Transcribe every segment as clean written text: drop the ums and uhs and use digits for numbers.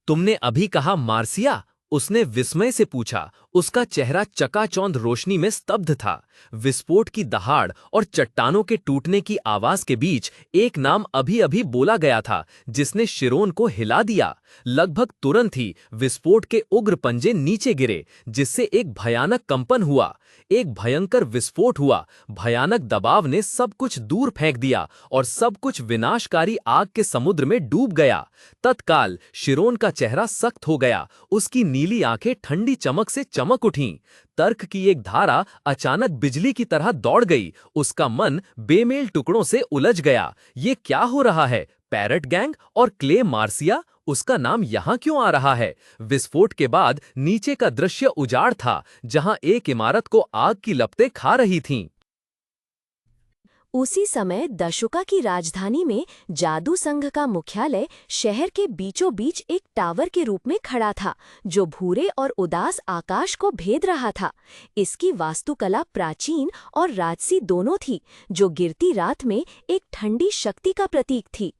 तुमने अभी कहा मार्सिया? उसने विस्मय से पूछा। उसका चेहरा चकाचौंध रोशनी में स्तब्ध था। विस्फोट की दहाड़ और चट्टानों के टूटने की आवाज के बीच एक नाम अभी अभी बोला गया था, जिसने शिरोन को हिला दिया। लगभग तुरंत ही विस्फोट के उग्र पंजे नीचे गिरे, जिससे एक भयानक कंपन हुआ। एक भयंकर विस्फोट हुआ। भयानक दबाव ने सब कुछ दूर फेंक दिया और सब कुछ विनाशकारी आग के समुद्र में डूब गया। तत्काल शिरोन का चेहरा सख्त हो गया। उसकी नीली आंखें ठंडी चमक से चमक उठीं। तर्क की एक धारा अचानक बिजली की तरह दौड़ गई। उसका मन बेमेल टुकड़ों से उलझ गया। ये क्या हो रहा है? पैरट गैंग और क्ले मार्सिया? उसका नाम यहाँ क्यों आ रहा है? विस्फोट के बाद नीचे का दृश्य उजाड़ था, जहां एक इमारत को आग की लपटें खा रही थीं। उसी समय दशुका की राजधानी में जादू संघ का मुख्यालय शहर के बीचों बीच एक टावर के रूप में खड़ा था, जो भूरे और उदास आकाश को भेद रहा था। इसकी वास्तुकला प्राचीन और राजसी दोनों थी, जो गिरती रात में एक ठंडी शक्ति का प्रतीक थी।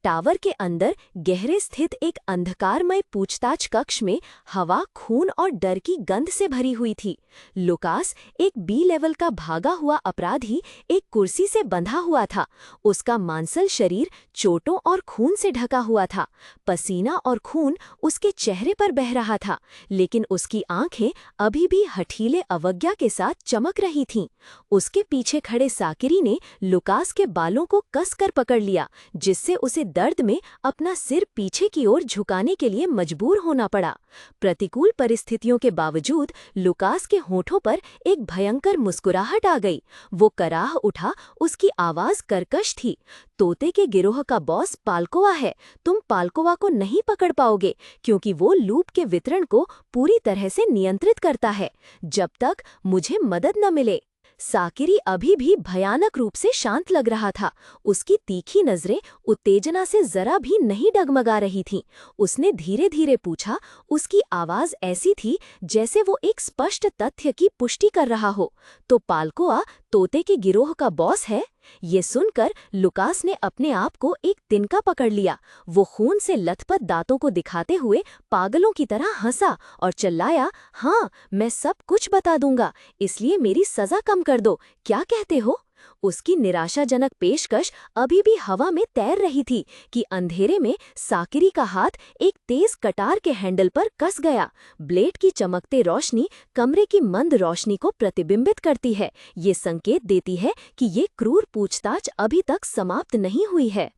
टावर के अंदर गहरे स्थित एक अंधकारमय पूछताछ कक्ष में हवा, खून और डर की गंध से भरी हुई थी। लुकास, एक बी लेवल का भागा हुआ अपराधी, एक कुर्सी से बंधा हुआ था। उसका मांसल शरीर चोटों और खून से ढका हुआ था। पसीना और खून उसके चेहरे पर बह रहा था, लेकिन उसकी आंखें अभी भी हठीले अवज्ञा के साथ चमक रही थीं। उसके पीछे खड़े साकिरी ने लुकास के बालों को कसकर पकड़ लिया, जिससे उसे दर्द में अपना सिर पीछे की ओर झुकाने के लिए मजबूर होना पड़ा। प्रतिकूल परिस्थितियों के बावजूद लुकास के होठों पर एक भयंकर मुस्कुराहट आ गई। वो कराह उठा, उसकी आवाज कर्कश थी। तोते के गिरोह का बॉस पाल्कोवा है। तुम पाल्कोवा को नहीं पकड़ पाओगे, क्योंकि वो लूप के वितरण को पूरी तरह से नियंत्रित करता है, जब तक मुझे मदद न मिले। साकिरी अभी भी भयानक रूप से शांत लग रहा था। उसकी तीखी नजरें उत्तेजना से जरा भी नहीं डगमगा रही थीं। उसने धीरे धीरे पूछा, उसकी आवाज ऐसी थी जैसे वो एक स्पष्ट तथ्य की पुष्टि कर रहा हो, तो पाल्कोआ तोते के गिरोह का बॉस है? ये सुनकर लुकास ने अपने आप को एक तिनका पकड़ लिया। वो खून से लथपथ दांतों को दिखाते हुए पागलों की तरह हंसा और चिल्लाया, हाँ, मैं सब कुछ बता दूंगा, इसलिए मेरी सजा कम कर दो। क्या कहते हो? उसकी निराशाजनक पेशकश अभी भी हवा में तैर रही थी कि अंधेरे में साकिरी का हाथ एक तेज कटार के हैंडल पर कस गया। ब्लेड की चमकते रोशनी कमरे की मंद रोशनी को प्रतिबिंबित करती है। ये संकेत देती है कि ये क्रूर पूछताछ अभी तक समाप्त नहीं हुई है।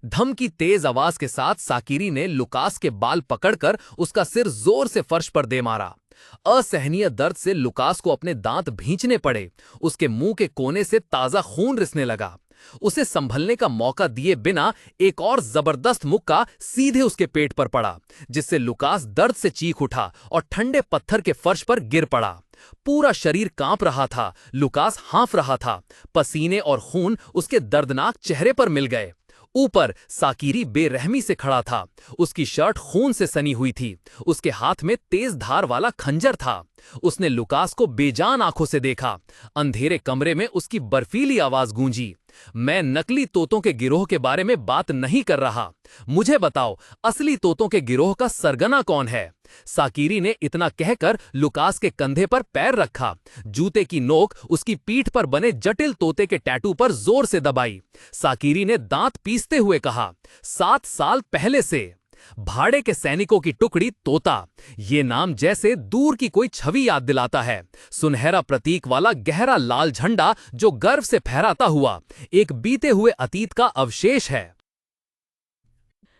धम की तेज आवाज के साथ साकिरी ने लुकास के बाल पकड़कर उसका सिर जोर से फर्श पर दे मारा। असहनीय दर्द से लुकास को अपने दांत भींचने पड़े। उसके मुंह के कोने से ताजा खून रिसने लगा। उसे संभलने का मौका दिए बिना एक और जबरदस्त मुक्का सीधे उसके पेट पर पड़ा, जिससे लुकास दर्द से चीख उठा और ठंडे पत्थर के फर्श पर गिर पड़ा। पूरा शरीर कांप रहा था। लुकास हाँफ रहा था। पसीने और खून उसके दर्दनाक चेहरे पर मिल गए। ऊपर साकिरी बेरहमी से खड़ा था। उसकी शर्ट खून से सनी हुई थी। उसके हाथ में तेज धार वाला खंजर था। उसने लुकास को बेजान आंखों से देखा। अंधेरे कमरे में उसकी बर्फीली आवाज गूंजी, मैं नकली तोतों के गिरोह के बारे में बात नहीं कर रहा। मुझे बताओ, असली तोतों के गिरोह का सरगना कौन है? साकिरी ने इतना कहकर लुकास के कंधे पर पैर रखा। जूते की नोक उसकी पीठ पर बने जटिल तोते के टैटू पर जोर से दबाई। साकिरी ने दांत पीसते हुए कहा, 7 साल पहले से। भाड़े के सैनिकों की टुकड़ी तोता, ये नाम जैसे दूर की कोई छवि याद दिलाता है। सुनहरा प्रतीक वाला गहरा लाल झंडा जो गर्व से फहराता हुआ एक बीते हुए अतीत का अवशेष है।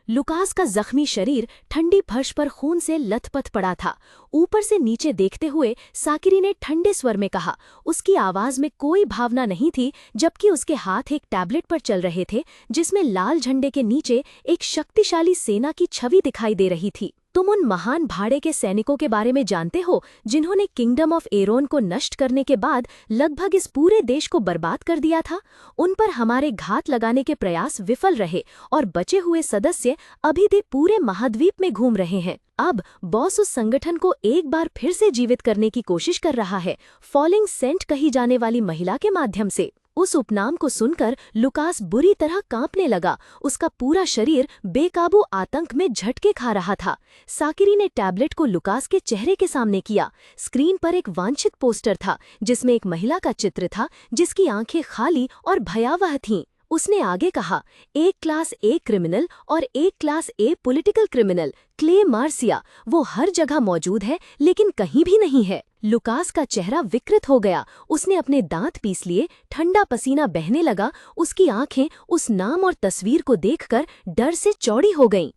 लुकास का जख्मी शरीर ठंडी फर्श पर खून से लथपथ पड़ा था। ऊपर से नीचे देखते हुए साकिरी ने ठंडे स्वर में कहा। उसकी आवाज में कोई भावना नहीं थी, जबकि उसके हाथ एक टैबलेट पर चल रहे थे, जिसमें लाल झंडे के नीचे एक शक्तिशाली सेना की छवि दिखाई दे रही थी। तुम उन महान भाड़े के सैनिकों के बारे में जानते हो, जिन्होंने किंगडम ऑफ एरोन को नष्ट करने के बाद लगभग इस पूरे देश को बर्बाद कर दिया था। उन पर हमारे घात लगाने के प्रयास विफल रहे और बचे हुए सदस्य अभी भी पूरे महाद्वीप में घूम रहे हैं। अब बॉस उस संगठन को एक बार फिर से जीवित करने की कोशिश कर रहा है, फॉलिंग सेंट कही जाने वाली महिला के माध्यम से। उस उपनाम को सुनकर लुकास बुरी तरह कांपने लगा। उसका पूरा शरीर बेकाबू आतंक में झटके खा रहा था। साकिरी ने टैबलेट को लुकास के चेहरे के सामने किया। स्क्रीन पर एक वांछित पोस्टर था जिसमें एक महिला का चित्र था जिसकी आंखें खाली और भयावह थीं। उसने आगे कहा, एक क्लास ए क्रिमिनल और एक क्लास ए पॉलिटिकल क्रिमिनल, क्ले मार्सिया। वो हर जगह मौजूद है लेकिन कहीं भी नहीं है। लुकास का चेहरा विकृत हो गया। उसने अपने दांत पीस लिए, ठंडा पसीना बहने लगा। उसकी आंखें उस नाम और तस्वीर को देखकर डर से चौड़ी हो गईं।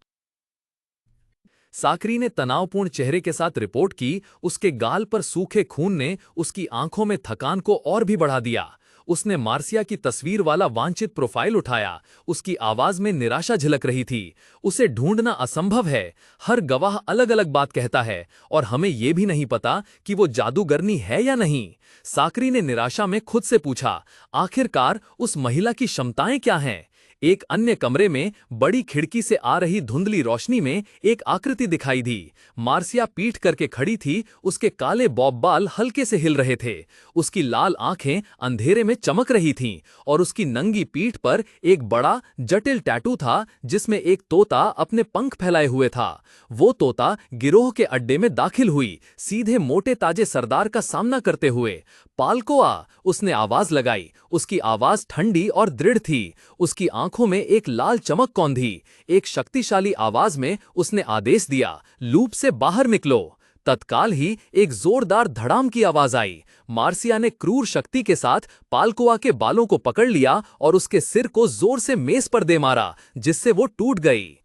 साकरी ने तनावपूर्ण चेहरे के साथ रिपोर्ट की। उसके गाल पर सूखे खून ने उसकी आंखों में थकान को और भी बढ़ा दिया। उसने मार्सिया की तस्वीर वाला वांछित प्रोफाइल उठाया। उसकी आवाज में निराशा झलक रही थी। उसे ढूंढना असंभव है। हर गवाह अलग अलग बात कहता है और हमें यह भी नहीं पता कि वो जादूगरनी है या नहीं। साकरी ने निराशा में खुद से पूछा, आखिरकार उस महिला की क्षमताएं क्या हैं? एक अन्य कमरे में बड़ी खिड़की से आ रही धुंधली रोशनी में एक आकृति दिखाई दी। मार्सिया पीठ करके खड़ी थी। उसके काले बॉब बाल हल्के से हिल रहे थे। उसकी लाल आंखें अंधेरे में चमक रही थीं और उसकी नंगी पीठ पर एक बड़ा जटिल टैटू था जिसमें एक तोता अपने पंख फैलाए हुए था। वो तोता गिरोह के अड्डे में दाखिल हुई, सीधे मोटे ताजे सरदार का सामना करते हुए। पालकोआ, उसने आवाज लगाई। उसकी आवाज ठंडी और दृढ़ थी। उसकी आंखों में एक लाल चमक कौंधी। एक शक्तिशाली आवाज में उसने आदेश दिया, लूप से बाहर निकलो। तत्काल ही एक जोरदार धड़ाम की आवाज आई। मार्सिया ने क्रूर शक्ति के साथ पालकोआ के बालों को पकड़ लिया और उसके सिर को जोर से मेज पर दे मारा, जिससे वो टूट गई।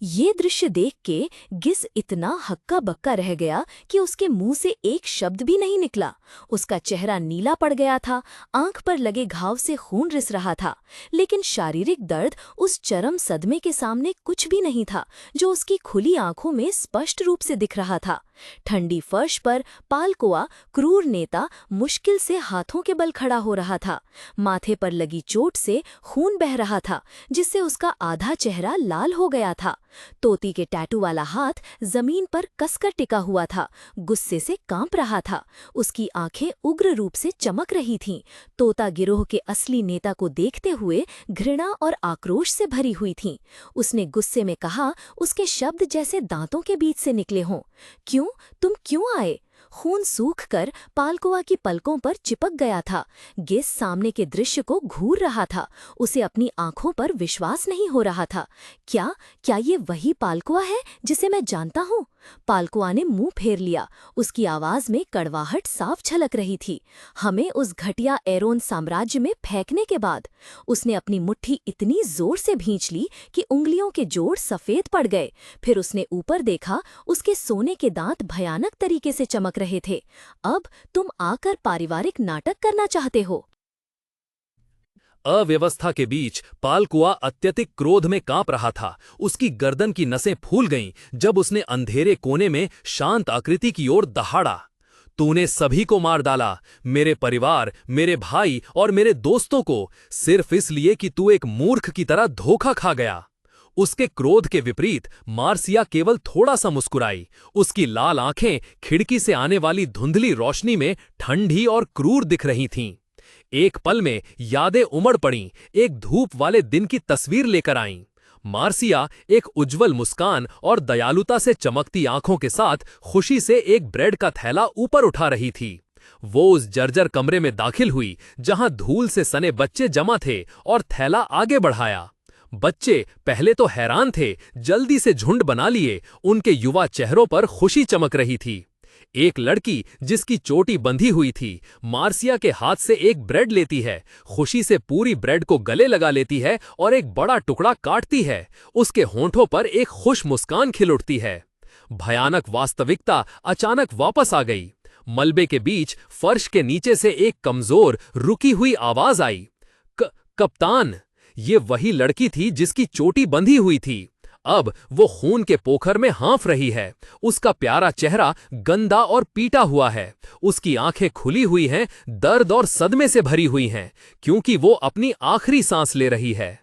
ये दृश्य देख के गिस इतना हक्का बक्का रह गया कि उसके मुंह से एक शब्द भी नहीं निकला। उसका चेहरा नीला पड़ गया था, आंख पर लगे घाव से खून रिस रहा था, लेकिन शारीरिक दर्द उस चरम सदमे के सामने कुछ भी नहीं था जो उसकी खुली आंखों में स्पष्ट रूप से दिख रहा था। ठंडी फर्श पर पालकोआ, क्रूर नेता, मुश्किल से हाथों के बल खड़ा हो रहा था। माथे पर लगी चोट से खून बह रहा था, जिससे उसका आधा चेहरा लाल हो गया था। तोती के टैटू वाला हाथ जमीन पर कसकर टिका हुआ था, गुस्से से कांप रहा था। उसकी आंखें उग्र रूप से चमक रही थीं। तोता गिरोह के असली नेता को देखते हुए घृणा और आक्रोश से भरी हुई थीं। उसने गुस्से में कहा, उसके शब्द जैसे दांतों के बीच से निकले हों, क्यों, तुम क्यों आए? खून सूखकर पालकोआ की पलकों पर चिपक गया था। गिस सामने के दृश्य को घूर रहा था। उसे अपनी आंखों पर विश्वास नहीं हो रहा था। क्या ये वही पालकोआ है जिसे मैं जानता हूँ? पालकोआ ने मुंह फेर लिया। उसकी आवाज में कड़वाहट साफ झलक रही थी। हमें उस घटिया एरोन साम्राज्य में फेंकने के बाद। उसने अपनी मुट्ठी इतनी जोर से भींच ली कि उंगलियों के जोड़ सफेद पड़ गए। फिर उसने ऊपर देखा। उसके सोने के दांत भयानक तरीके से चमक रहे थे। अब तुम आकर पारिवारिक नाटक करना चाहते हो? अव्यवस्था के बीच पालकुआ अत्यधिक क्रोध में कांप रहा था। उसकी गर्दन की नसें फूल गईं जब उसने अंधेरे कोने में शांत आकृति की ओर दहाड़ा। तूने सभी को मार डाला, मेरे परिवार, मेरे भाई और मेरे दोस्तों को, सिर्फ इसलिए कि तू एक मूर्ख की तरह धोखा खा गया। उसके क्रोध के विपरीत मार्सिया केवल थोड़ा सा मुस्कुराई। उसकी लाल आंखें खिड़की से आने वाली धुंधली रोशनी में ठंडी और क्रूर दिख रही थीं। एक पल में यादें उमड़ पड़ीं, एक धूप वाले दिन की तस्वीर लेकर आईं। मार्सिया एक उज्जवल मुस्कान और दयालुता से चमकती आंखों के साथ खुशी से एक ब्रेड का थैला ऊपर उठा रही थी। वो उस जर्जर कमरे में दाखिल हुई जहां धूल से सने बच्चे जमा थे और थैला आगे बढ़ाया। बच्चे पहले तो हैरान थे, जल्दी से झुंड बना लिए। उनके युवा चेहरों पर खुशी चमक रही थी। एक लड़की जिसकी चोटी बंधी हुई थी, मार्सिया के हाथ से एक ब्रेड लेती है, खुशी से पूरी ब्रेड को गले लगा लेती है और एक बड़ा टुकड़ा काटती है। उसके होंठों पर एक खुश मुस्कान खिल उठती है। भयानक वास्तविकता अचानक वापस आ गई। मलबे के बीच फर्श के नीचे से एक कमजोर, रुकी हुई आवाज आई, कप्तान। ये वही लड़की थी जिसकी चोटी बंधी हुई थी। अब वो खून के पोखर में हाँफ रही है। उसका प्यारा चेहरा गंदा और पीटा हुआ है। उसकी आंखें खुली हुई हैं, दर्द और सदमे से भरी हुई हैं, क्योंकि वो अपनी आखिरी सांस ले रही है।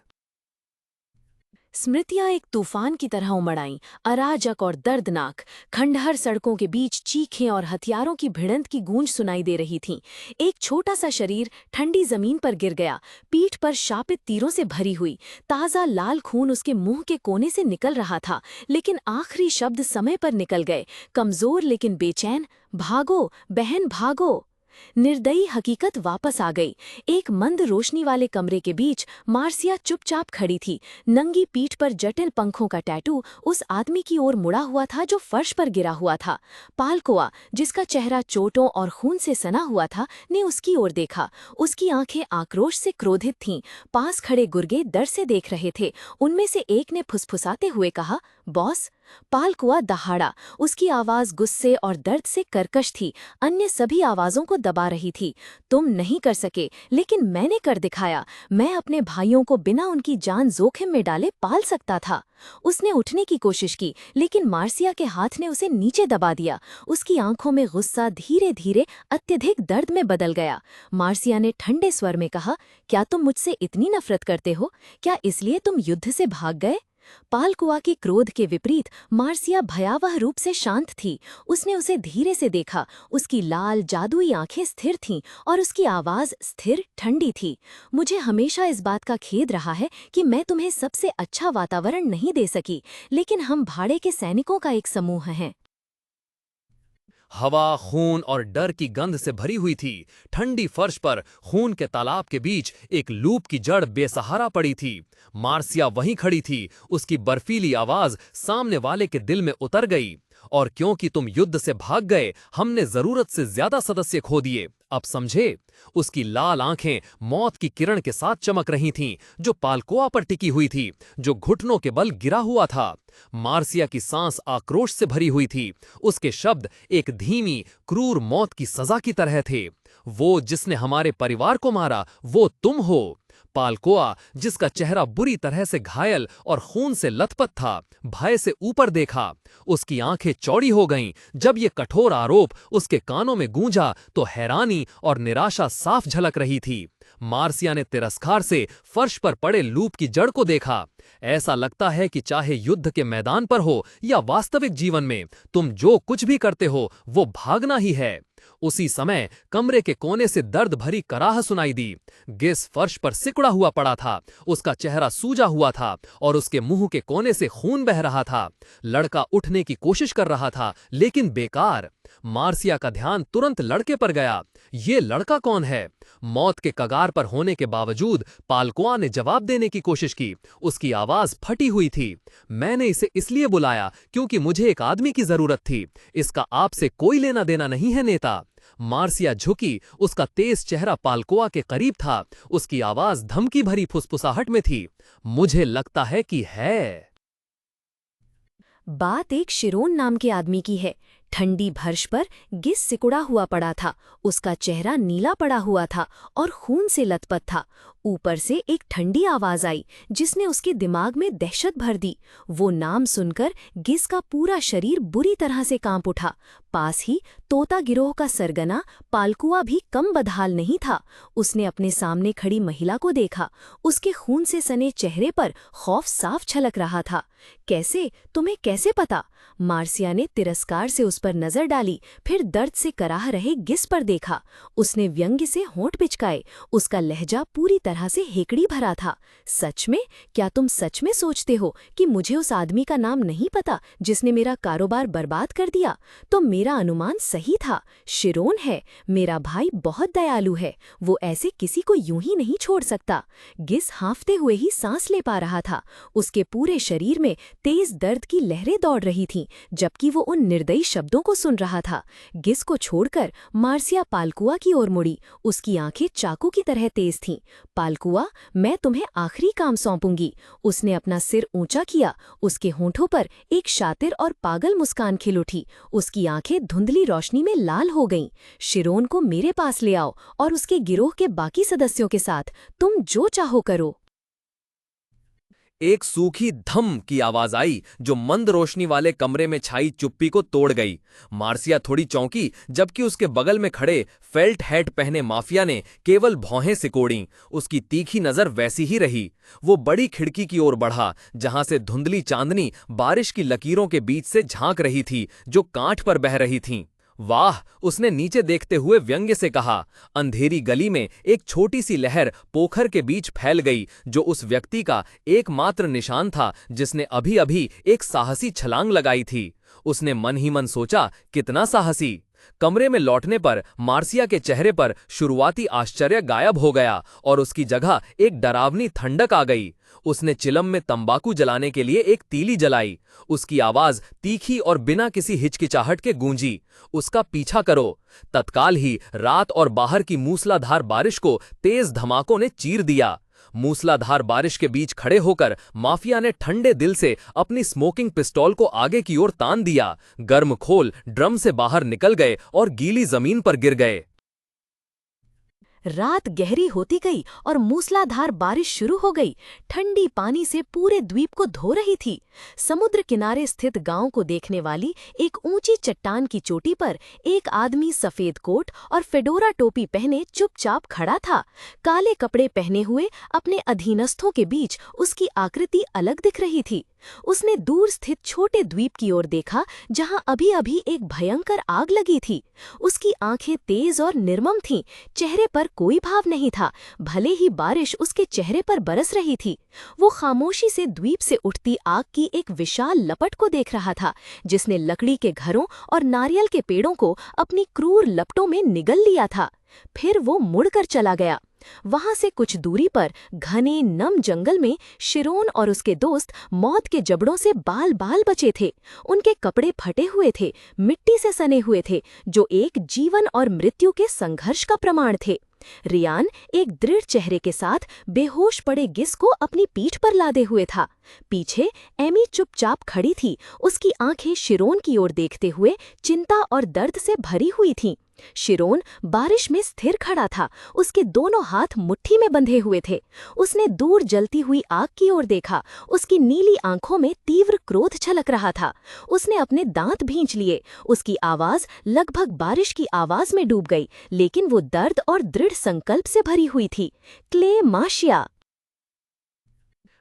स्मृतियां एक तूफान की तरह उमड़ आईं, अराजक और दर्दनाक। खंडहर सड़कों के बीच चीखें और हथियारों की भिड़ंत की गूंज सुनाई दे रही थी। एक छोटा सा शरीर ठंडी जमीन पर गिर गया, पीठ पर शापित तीरों से भरी हुई। ताज़ा लाल खून उसके मुंह के कोने से निकल रहा था, लेकिन आखिरी शब्द समय पर निकल गए, कमजोर लेकिन बेचैन, भागो बहन भागो। निर्दयी हकीकत वापस आ गई। एक मंद रोशनी वाले कमरे के बीच मार्सिया चुपचाप खड़ी थी, नंगी पीठ पर जटिल पंखों का टैटू उस आदमी की ओर मुड़ा हुआ था जो फर्श पर गिरा हुआ था। पालकोआ, जिसका चेहरा चोटों और खून से सना हुआ था, ने उसकी ओर देखा। उसकी आंखें आक्रोश से क्रोधित थीं। पास खड़े गुर्गे डर से देख रहे थे। उनमें से एक ने फुसफुसाते हुए कहा, बॉस। पालकुआ दहाड़ा, उसकी आवाज गुस्से और दर्द से कर्कश थी, अन्य सभी आवाजों को दबा रही थी। तुम नहीं कर सके, लेकिन मैंने कर दिखाया। मैं अपने भाइयों को बिना उनकी जान जोखिम में डाले पाल सकता था। उसने उठने की कोशिश की, लेकिन मार्सिया के हाथ ने उसे नीचे दबा दिया। उसकी आंखों में गुस्सा धीरे धीरे अत्यधिक दर्द में बदल गया। मार्सिया ने ठंडे स्वर में कहा, क्या तुम मुझसे इतनी नफरत करते हो? क्या इसलिए तुम युद्ध से भाग गए? पालकुआ के क्रोध के विपरीत मार्सिया भयावह रूप से शांत थी। उसने उसे धीरे से देखा। उसकी लाल जादुई आंखें स्थिर थीं और उसकी आवाज स्थिर ठंडी थी। मुझे हमेशा इस बात का खेद रहा है कि मैं तुम्हें सबसे अच्छा वातावरण नहीं दे सकी, लेकिन हम भाड़े के सैनिकों का एक समूह हैं। हवा खून और डर की गंध से भरी हुई थी। ठंडी फर्श पर खून के तालाब के बीच एक लूप की जड़ बेसहारा पड़ी थी। मार्सिया वहीं खड़ी थी, उसकी बर्फीली आवाज सामने वाले के दिल में उतर गई। और क्योंकि तुम युद्ध से भाग गए, हमने जरूरत से ज्यादा सदस्य खो दिए। अब समझे? उसकी लाल आंखें मौत की किरण के साथ चमक रही थीं, जो पालकोआ पर टिकी हुई थी, जो घुटनों के बल गिरा हुआ था। मार्सिया की सांस आक्रोश से भरी हुई थी। उसके शब्द एक धीमी, क्रूर मौत की सजा की तरह थे। वो जिसने हमारे परिवार को मारा, वो तुम हो। पालकोआ, जिसका चेहरा बुरी तरह से घायल और खून से लथपथ था, भय से ऊपर देखा। उसकी आंखें चौड़ी हो गईं। जब ये कठोर आरोप उसके कानों में गूंजा तो हैरानी और निराशा साफ झलक रही थी। मार्सिया ने तिरस्कार से फर्श पर पड़े लूप की जड़ को देखा। ऐसा लगता है कि चाहे युद्ध के मैदान पर हो या वास्तविक जीवन में, तुम जो कुछ भी करते हो वो भागना ही है। उसी समय कमरे के कोने से दर्द भरी कराह सुनाई दी। गिस फर्श पर सिकुड़ा हुआ पड़ा था। उसका चेहरा सूजा हुआ था और उसके मुंह के कोने से खून बह रहा था। लड़का उठने की कोशिश कर रहा था, लेकिन बेकार। मार्सिया का ध्यान तुरंत लड़के पर गया। ये लड़का कौन है? मौत के कगार पर होने के बावजूद पालकोआ ने जवाब देने की कोशिश की। उसकी आवाज फटी हुई थी। मैंने इसे इसलिए बुलाया क्योंकि मुझे एक आदमी की जरूरत थी। इसका आपसे कोई लेना देना नहीं है नेता। मार्सिया झुकी। उसका तेज चेहरा पालकोआ के करीब था। उसकी आवाज धमकी भरी फुसफुसाहट में थी। मुझे लगता है कि है। बात एक शिरोन नाम के आदमी की है। ठंडी फर्श पर गिस सिकुड़ा हुआ पड़ा था। उसका चेहरा नीला पड़ा हुआ था और खून से लथपथ था। ऊपर से एक ठंडी आवाज आई जिसने उसके दिमाग में दहशत भर दी। वो नाम सुनकर गिस का पूरा शरीर बुरी तरह से कांप उठा। पास ही तोता गिरोह का सरगना पालकुआ भी कम बदहाल नहीं था। उसने अपने सामने खड़ी महिला को देखा। उसके खून से सने चेहरे पर खौफ साफ झलक रहा था। कैसे? तुम्हें कैसे पता? मार्सिया ने तिरस्कार से उस पर नजर डाली, फिर दर्द से कराह रहे गिस पर देखा। उसने व्यंग्य से होंठ पिचकाए। उसका लहजा पूरी तरह से हेकड़ी भरा था। सच में? क्या तुम सच में सोचते हो कि मुझे उस आदमी का नाम नहीं पता जिसने मेरा कारोबार बर्बाद कर दिया? तो मेरा अनुमान सही था। शिरोन है। मेरा भाई बहुत दयालु है। वो ऐसे किसी को यूं ही नहीं छोड़ सकता। गिस हाँफते हुए ही सांस ले पा रहा था। उसके पूरे शरीर में तेज दर्द की लहरें दौड़ रही थीं, जबकि वो उन निर्दयी शब्दों को सुन रहा था। गिस को छोड़कर मार्सिया पालकुआ की ओर मुड़ी। उसकी आंखें चाकू की तरह तेज थीं। पालकुआ, मैं तुम्हें आखिरी काम सौंपूंगी। उसने अपना सिर ऊंचा किया। उसके होंठों पर एक शातिर और पागल मुस्कान खिल उठी। उसकी आंखें धुंधली रोशनी में लाल हो गईं। शिरोन को मेरे पास ले आओ और उसके गिरोह के बाकी सदस्यों के साथ तुम जो चाहो करो। एक सूखी धम की आवाज आई जो मंद रोशनी वाले कमरे में छाई चुप्पी को तोड़ गई। मार्सिया थोड़ी चौंकी, जबकि उसके बगल में खड़े फेल्ट हैट पहने माफिया ने केवल भौहें सिकोड़ी। उसकी तीखी नजर वैसी ही रही। वो बड़ी खिड़की की ओर बढ़ा, जहां से धुंधली चांदनी बारिश की लकीरों के बीच से झांक रही थी जो कांठ पर बह रही थीं। वाह, उसने नीचे देखते हुए व्यंग्य से कहा। अंधेरी गली में एक छोटी सी लहर पोखर के बीच फैल गई, जो उस व्यक्ति का एकमात्र निशान था जिसने अभी अभी एक साहसी छलांग लगाई थी। उसने मन ही मन सोचा, कितना साहसी। कमरे में लौटने पर मार्सिया के चेहरे पर शुरुआती आश्चर्य गायब हो गया और उसकी जगह एक डरावनी ठंडक आ गई। उसने चिलम में तंबाकू जलाने के लिए एक तीली जलाई। उसकी आवाज तीखी और बिना किसी हिचकिचाहट के गूंजी, उसका पीछा करो। तत्काल ही रात और बाहर की मूसलाधार बारिश को तेज धमाकों ने चीर दिया। मूसलाधार बारिश के बीच खड़े होकर माफिया ने ठंडे दिल से अपनी स्मोकिंग पिस्तौल को आगे की ओर तान दिया। गर्म खोल ड्रम से बाहर निकल गए और गीली जमीन पर गिर गए। रात गहरी होती गई और मूसलाधार बारिश शुरू हो गई। ठंडी पानी से पूरे द्वीप को धो रही थी। समुद्र किनारे स्थित गांव को देखने वाली एक ऊंची चट्टान की चोटी पर एक आदमी सफेद कोट और फेडोरा टोपी पहने चुपचाप खड़ा था। काले कपड़े पहने हुए अपने अधीनस्थों के बीच उसकी आकृति अलग दिख रही थी। उसने दूर स्थित छोटे द्वीप की ओर देखा, जहां अभी-अभी एक भयंकर आग लगी थी। उसकी आंखें तेज और निर्मम थीं, चेहरे पर कोई भाव नहीं था, भले ही बारिश उसके चेहरे पर बरस रही थी। वो खामोशी से द्वीप से उठती आग की एक विशाल लपट को देख रहा था, जिसने लकड़ी के घरों और नारियल के पेड़ों को अपनी क्रूर लपटों में निगल लिया था। फिर वो मुड़कर चला गया। वहां से कुछ दूरी पर घने नम जंगल में शिरोन और उसके दोस्त मौत के जबड़ों से बाल बाल बचे थे। उनके कपड़े फटे हुए थे, मिट्टी से सने हुए थे, जो एक जीवन और मृत्यु के संघर्ष का प्रमाण थे। रियान एक दृढ़ चेहरे के साथ बेहोश पड़े गिस को अपनी पीठ पर लादे हुए था। पीछे एमी चुपचाप खड़ी थी, उसकी आंखें शिरोन की ओर देखते हुए चिंता और दर्द से भरी हुई थीं। शिरोन बारिश में स्थिर खड़ा था, उसके दोनों हाथ मुट्ठी में बंधे हुए थे। उसने दूर जलती हुई आग की ओर देखा, उसकी नीली आंखों में तीव्र क्रोध झलक रहा था। उसने अपने दांत भींच लिए, उसकी आवाज लगभग बारिश की आवाज में डूब गई, लेकिन वो दर्द और दृढ़ संकल्प से भरी हुई थी। क्ले माशिया।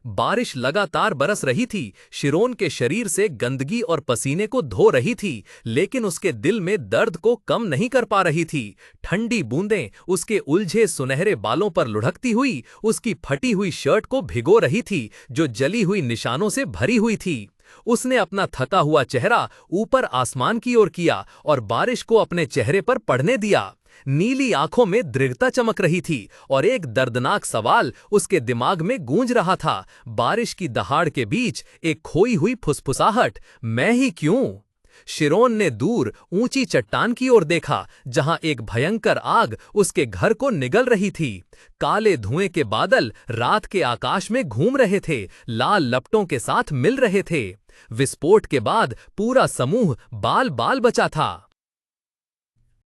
बारिश लगातार बरस रही थी, शिरोन के शरीर से गंदगी और पसीने को धो रही थी, लेकिन उसके दिल में दर्द को कम नहीं कर पा रही थी। ठंडी बूंदें उसके उलझे सुनहरे बालों पर लुढ़कती हुई उसकी फटी हुई शर्ट को भिगो रही थी, जो जली हुई निशानों से भरी हुई थी। उसने अपना थका हुआ चेहरा ऊपर आसमान की ओर किया और बारिश को अपने चेहरे पर पड़ने दिया। नीली आंखों में दृढ़ता चमक रही थी और एक दर्दनाक सवाल उसके दिमाग में गूंज रहा था। बारिश की दहाड़ के बीच एक खोई हुई फुसफुसाहट, मैं ही क्यों? शिरोन ने दूर ऊंची चट्टान की ओर देखा, जहां एक भयंकर आग उसके घर को निगल रही थी। काले धुएं के बादल रात के आकाश में घूम रहे थे, लाल लपटों के साथ मिल रहे थे। विस्फोट के बाद पूरा समूह बाल बाल बचा था।